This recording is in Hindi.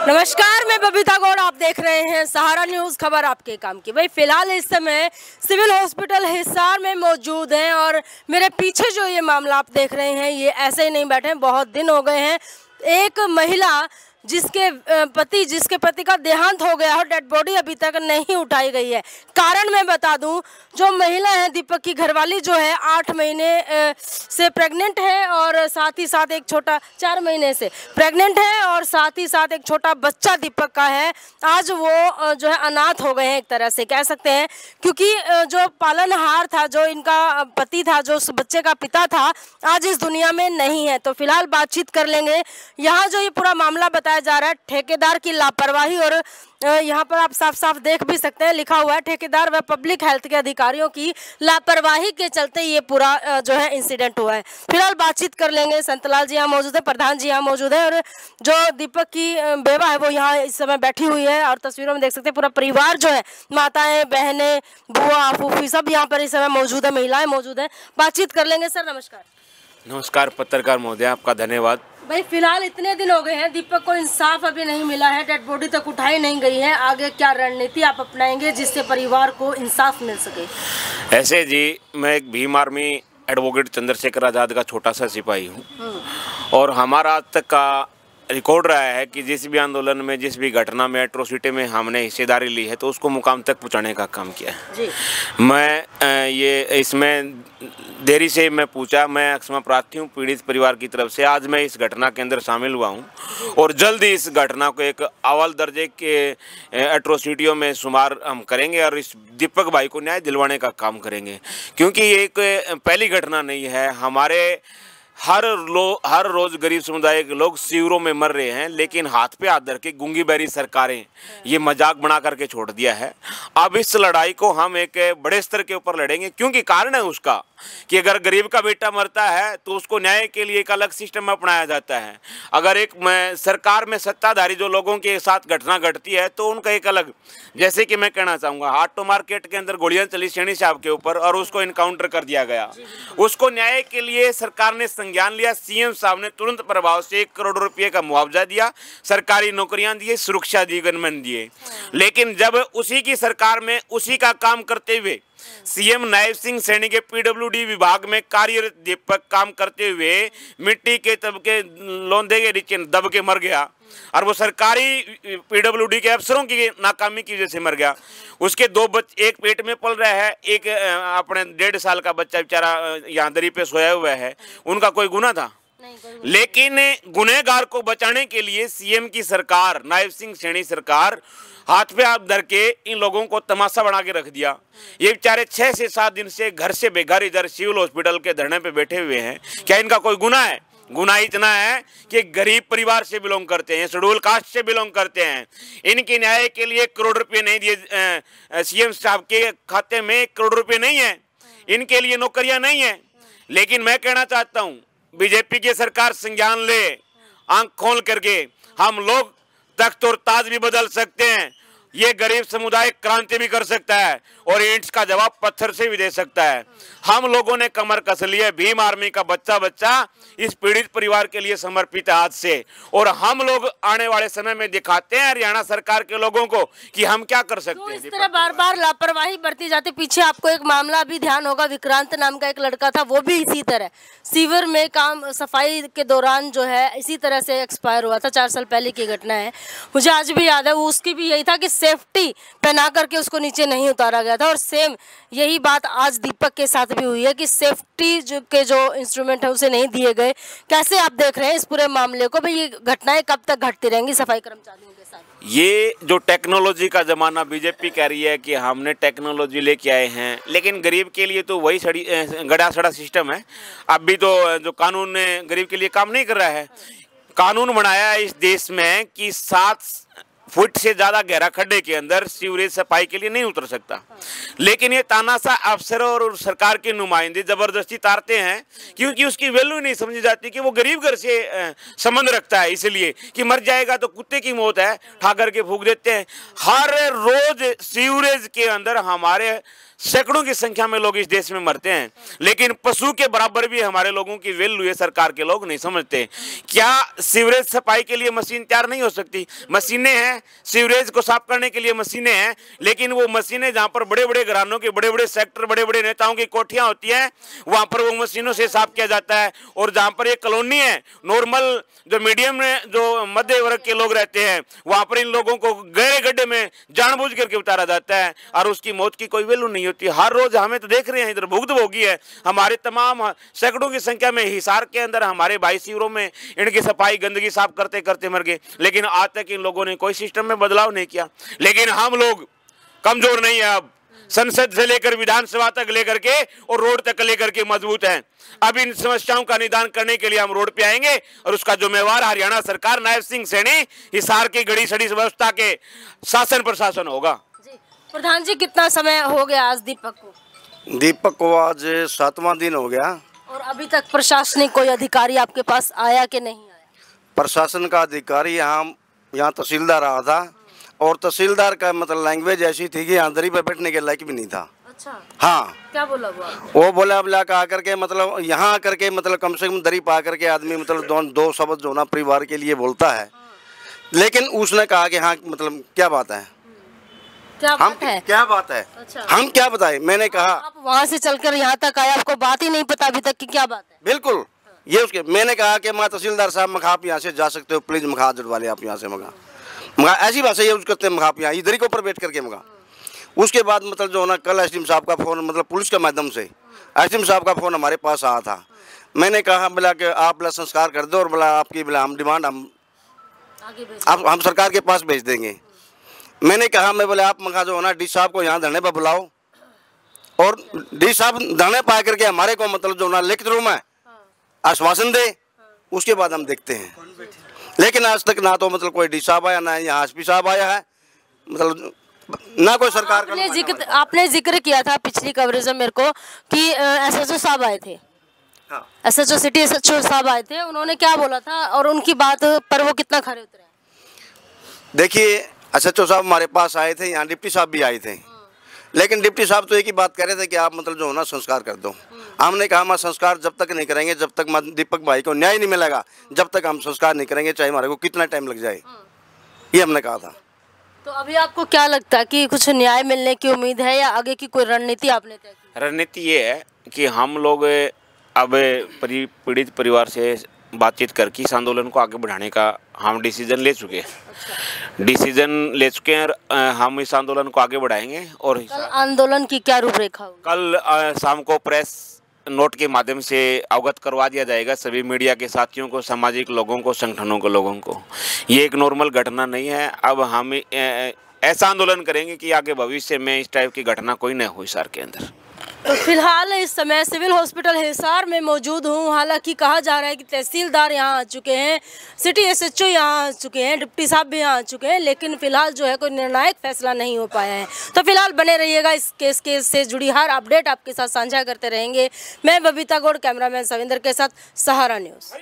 नमस्कार, मैं बबीता गौड़, आप देख रहे हैं सहारा न्यूज़। खबर आपके काम की। भाई फिलहाल इस समय सिविल हॉस्पिटल हिसार में मौजूद हैं और मेरे पीछे जो ये मामला आप देख रहे हैं ये ऐसे ही नहीं बैठे हैं, बहुत दिन हो गए हैं। एक महिला जिसके पति का देहांत हो गया और डेड बॉडी अभी तक नहीं उठाई गई है। कारण मैं बता दूं, जो महिला है दीपक की घरवाली जो है 8 महीने से प्रेग्नेंट है और साथ ही साथ एक छोटा 4 महीने से प्रेग्नेंट है और साथ ही साथ एक छोटा बच्चा दीपक का है। आज वो जो है अनाथ हो गए हैं, एक तरह से कह सकते हैं, क्योंकि जो पालनहार था, जो इनका पति था, जो उस बच्चे का पिता था, आज इस दुनिया में नहीं है। तो फिलहाल बातचीत कर लेंगे। यहाँ जो ये पूरा मामला बताया जा रहा है ठेकेदार की लापरवाही, और यहाँ पर आप साफ साफ देख भी सकते हैं, लिखा हुआ है ठेकेदार व पब्लिक हेल्थ के अधिकारियों की लापरवाही के चलते ये पूरा जो है इंसिडेंट हुआ है। फिलहाल बातचीत कर लेंगे। संतलाल जी यहाँ मौजूद है, प्रधान जी यहाँ मौजूद है, और जो दीपक की बेवा है वो यहाँ इस समय बैठी हुई है। और तस्वीरों में देख सकते हैं पूरा परिवार जो है, माताएं, बहनें, बुआ, फूफी, सब यहाँ पर इस समय मौजूद है, महिलाएं मौजूद है। बातचीत कर लेंगे। सर नमस्कार। नमस्कार पत्रकार महोदय, आपका धन्यवाद। भाई फिलहाल इतने दिन हो गए हैं, दीपक को इंसाफ अभी नहीं मिला है, डेड बॉडी तक उठाई नहीं गई है। आगे क्या रणनीति आप अपनाएंगे जिससे परिवार को इंसाफ मिल सके? ऐसे जी, मैं एक भीम आर्मी एडवोकेट चंद्रशेखर आज़ाद का छोटा सा सिपाही हूँ और हमारा आज तक का रिकॉर्ड रहा है कि जिस भी आंदोलन में, जिस भी घटना में, एट्रोसिटी में हमने हिस्सेदारी ली है तो उसको मुकाम तक पहुँचाने का काम किया है जी। मैं ये इसमें देरी से मैं पूछा, मैं अक्षमा प्रार्थी हूँ पीड़ित परिवार की तरफ से। आज मैं इस घटना के अंदर शामिल हुआ हूँ और जल्द ही इस घटना को एक अव्वल दर्जे के एट्रोसिटियों में शुमार हम करेंगे और इस दीपक भाई को न्याय दिलवाने का काम करेंगे, क्योंकि ये एक पहली घटना नहीं है। हमारे हर रोज गरीब समुदाय के लोग शिविरों में मर रहे हैं, लेकिन हाथ पे हाथ धर के गूंगी बैरी सरकारें ये मजाक बना करके छोड़ दिया है। अब इस लड़ाई को हम एक बड़े स्तर के ऊपर लड़ेंगे, क्योंकि कारण है उसका कि अगर गरीब का बेटा मरता है तो उसको न्याय के लिए एक अलग सिस्टम अपनाया जाता है। अगर एक सरकार में सत्ताधारी जो लोगों के साथ घटना घटती है तो उनका एक अलग, जैसे कि मैं कहना चाहूँगा, ऑटो मार्केट के अंदर गोलियां चली सैनी साहब के ऊपर और उसको इनकाउंटर कर दिया गया। उसको न्याय के लिए सरकार ने संज्ञान लिया, सीएम साहब ने तुरंत प्रभाव से 1 करोड़ रुपये का मुआवजा दिया, सरकारी नौकरियां दिए, सुरक्षा दी, गनमैन दिए। लेकिन जब उसी की सरकार में उसी का काम करते हुए सीएम नायब सिंह सैनी के पीडब्ल्यूडी विभाग में कार्यरत दीपक काम करते हुए मिट्टी के तबके लोंदे के नीचे दब के मर गया और वो सरकारी पीडब्ल्यूडी के अफसरों की नाकामी की वजह से मर गया। उसके 2 बच्चे, एक पेट में पल रहा है, एक अपने 1.5 साल का बच्चा बेचारा यहाँ दरी पे सोया हुआ है। उनका कोई गुनाह था? लेकिन गुनहगार को बचाने के लिए सीएम की सरकार, नायब सिंह सैनी सरकार, हाथ पे हाथ धर के इन लोगों को तमाशा बना के रख दिया। ये बेचारे 6 से 7 दिन से घर से बेघर इधर सिविल हॉस्पिटल के धरने पे बैठे हुए हैं। क्या इनका कोई गुनाह है? गुनाह इतना है कि गरीब परिवार से बिलोंग करते हैं, शेड्यूल कास्ट से बिलोंग करते हैं। इनके न्याय के लिए 1 करोड़ रुपये नहीं दिए, सीएम साहब के खाते में 1 करोड़ रुपये नहीं है, इनके लिए नौकरियां नहीं है। लेकिन मैं कहना चाहता हूँ, बीजेपी की सरकार संज्ञान ले, आंख खोल करके हम लोग तख्त और ताज भी बदल सकते हैं। ये गरीब समुदाय क्रांति भी कर सकता है और ईंट का जवाब पत्थर से भी दे सकता है। हम लोगों ने कमर कस ली है, भीम आर्मी का बच्चा इस पीड़ित परिवार के लिए समर्पित है आज से, और हम लोग आने वाले समय में दिखाते हैं हरियाणा सरकार के लोगों को कि हम क्या कर सकते हैं। इस तरह बार बार लापरवाही बढ़ती जाती। पीछे आपको एक मामला भी ध्यान होगा, विक्रांत नाम का एक लड़का था, वो भी इसी तरह सीवर में काम सफाई के दौरान जो है इसी तरह से एक्सपायर हुआ था। 4 साल पहले की घटना है, मुझे आज भी याद है। उसकी भी यही था कि सेफ्टी पहना करके उसको नीचे नहीं उतारा गया था, और सेम यही बात आज दीपक के साथ भी हुई है कि सेफ्टी जो इंस्ट्रूमेंट है उसे नहीं दिए गए। कैसे आप देख रहे हैं इस पूरे मामले को? भाई ये घटनाएं कब तक घटती रहेंगी सफाई कर्मचारियों के साथ? ये जो टेक्नोलॉजी का ज़माना, बीजेपी कह रही है कि हमने टेक्नोलॉजी लेके आए हैं, लेकिन गरीब के लिए तो वही गड़ा सड़ा सिस्टम है। अब भी तो जो कानून गरीब के लिए काम नहीं कर रहा है। कानून बनाया है इस देश में कि 7 फुट से ज़्यादा गहरा खड्डे के अंदर सीवरेज सफाई के लिए नहीं उतर सकता, लेकिन ये तानाशाह अफसर और सरकार के नुमाइंदे ज़बरदस्ती तारते हैं, क्योंकि उसकी वैल्यू नहीं समझी जाती कि वो गरीब घर से संबंध रखता है, इसलिए कि मर जाएगा तो कुत्ते की मौत है, ठा करके फूंक देते हैं। हर रोज सीवरेज के अंदर हमारे सैकड़ों की संख्या में लोग इस देश में मरते हैं, लेकिन पशु के बराबर भी हमारे लोगों की वैल्यू है, सरकार के लोग नहीं समझते। क्या सीवरेज सफाई के लिए मशीन तैयार नहीं हो सकती? मशीनें हैं, सीवरेज को साफ करने के लिए मशीनें हैं, लेकिन वो मशीनें जहाँ पर बड़े बड़े घरानों के बड़े बड़े सेक्टर, बड़े बड़े नेताओं की कोठियाँ होती हैं, वहाँ पर वो मशीनों से साफ किया जाता है। और जहाँ पर एक कॉलोनी है, नॉर्मल जो मीडियम में जो मध्य वर्ग के लोग रहते हैं, वहाँ पर इन लोगों को गहरे गड्ढे में जानबूझ करके उतारा जाता है और उसकी मौत की कोई वैल्यू नहीं होती। हर रोज हमें तो देख रहे हैं, इधर भुक्तभोगी है हमारे तमाम सैकड़ों की संख्या में हिसार के अंदर हमारे 22 शिविरों में इनकी सफाई गंदगी साफ करते करते मर गए, लेकिन आज तक इन लोगों ने कोई सिस्टम में बदलाव नहीं किया। लेकिन हम लोग कमजोर नहीं है, अब संसद से लेकर विधानसभा तक लेकर के और रोड तक लेकर के मजबूत हैं। अब इन समस्याओं का निदान करने के लिए हम रोड पे आएंगे और उसका जिम्मेवार हरियाणा सरकार, नायब सिंह सैनी, हिसार की घड़ी सड़ी व्यवस्था के शासन प्रशासन होगा। प्रधान जी, कितना समय हो गया आज दीपक को? दीपक को आज 7वां दिन हो गया। और अभी तक प्रशासनिक कोई अधिकारी आपके पास आया कि नहीं आया? प्रशासन का अधिकारी यहाँ तहसीलदार आया था और तहसीलदार का मतलब लैंग्वेज ऐसी थी कि यहाँ दरी पर बैठने के लायक भी नहीं था। अच्छा, हाँ। क्या बोला वो बोला आकर के मतलब यहाँ आकर के मतलब कम से कम दरी पा करके आदमी मतलब दो शब्द जो ना परिवार के लिए बोलता है। लेकिन उसने कहा कि हाँ मतलब क्या बात है, क्या बात है? क्या बात है? अच्छा। हम क्या बताएं? मैंने कहा आप वहाँ से चलकर यहाँ तक आए, आपको बात ही नहीं पता अभी तक कि क्या बात है? बिल्कुल ये उसके। मैंने कहा कि मैं तहसीलदार साहब मखा आप यहाँ से जा सकते हो प्लीज, मखा जुड़वाले आप यहाँ से मखा ऐसी भाषा यूज करते हैं, मखा आप यहाँ इधर ही के ऊपर बैठ करके मखा। उसके बाद मतलब जो ना कल एसडीएम साहब का फ़ोन मतलब पुलिस के माध्यम से एसडीएम साहब का फ़ोन हमारे पास आया था। मैंने कहा बोला कि आप बोला संस्कार कर दो और बोला आपकी बोला हम डिमांड हम सरकार के पास भेज देंगे। मैंने कहा मैं बोले आप मखा जो है ना डी साहब को यहाँ धरने पर बुलाओ और डी साहब धरने पा करके हमारे को मतलब जो ना लिखित रूप में आश्वासन दे, उसके बाद हम देखते हैं। लेकिन आज तक ना तो मतलब कोई डी साहब आया, ना यहाँ एसपी साहब आया है, मतलब ना कोई सरकार का। आपने जिक्र किया था पिछली कवरेज में मेरे को कि एसएचओ साहब आए थे। हाँ। एसएचओ सिटी एसएचओ साहब आए थे, उन्होंने क्या बोला था और उनकी बात पर वो कितना खरे उतरे? देखिए एसएचओ साहब हमारे पास आए थे, यहाँ डिप्टी साहब भी आए थे, लेकिन डिप्टी साहब तो एक ही बात कह रहे थे कि आप मतलब जो है ना संस्कार कर दो। हमने कहा हम संस्कार जब तक नहीं करेंगे, जब तक दीपक भाई को न्याय नहीं मिलेगा, जब तक हम संस्कार नहीं करेंगे, चाहे हमारे को कितना टाइम लग जाए, ये हमने कहा था। तो अभी आपको क्या लगता है कि कुछ न्याय मिलने की उम्मीद है या आगे की कोई रणनीति आपने तय की? रणनीति ये है कि हम लोग अब पीड़ित परिवार से बातचीत करके इस आंदोलन को आगे बढ़ाने का हम डिसीजन ले चुके हैं। डिसीजन ले चुके हैं और हम इस आंदोलन को आगे बढ़ाएंगे। और कल आंदोलन की क्या रूपरेखा होगी? कल शाम को प्रेस नोट के माध्यम से अवगत करवा दिया जाएगा सभी मीडिया के साथियों को, सामाजिक लोगों को, संगठनों को, लोगों को। ये एक नॉर्मल घटना नहीं है। अब हम ऐसा आंदोलन करेंगे कि आगे भविष्य में इस टाइप की घटना कोई न हो हिसार के अंदर। तो फिलहाल इस समय सिविल हॉस्पिटल हिसार में मौजूद हूँ। हालांकि कहा जा रहा है कि तहसीलदार यहाँ आ चुके हैं, सिटी एसएचओ यहाँ आ चुके हैं, डिप्टी साहब भी यहाँ आ चुके हैं, लेकिन फिलहाल जो है कोई निर्णायक फैसला नहीं हो पाया है। तो फिलहाल बने रहिएगा, इस केस से जुड़ी हर अपडेट आपके साथ साझा करते रहेंगे। मैं बबीता गौड़, कैमरामैन सविंदर के साथ, सहारा न्यूज़।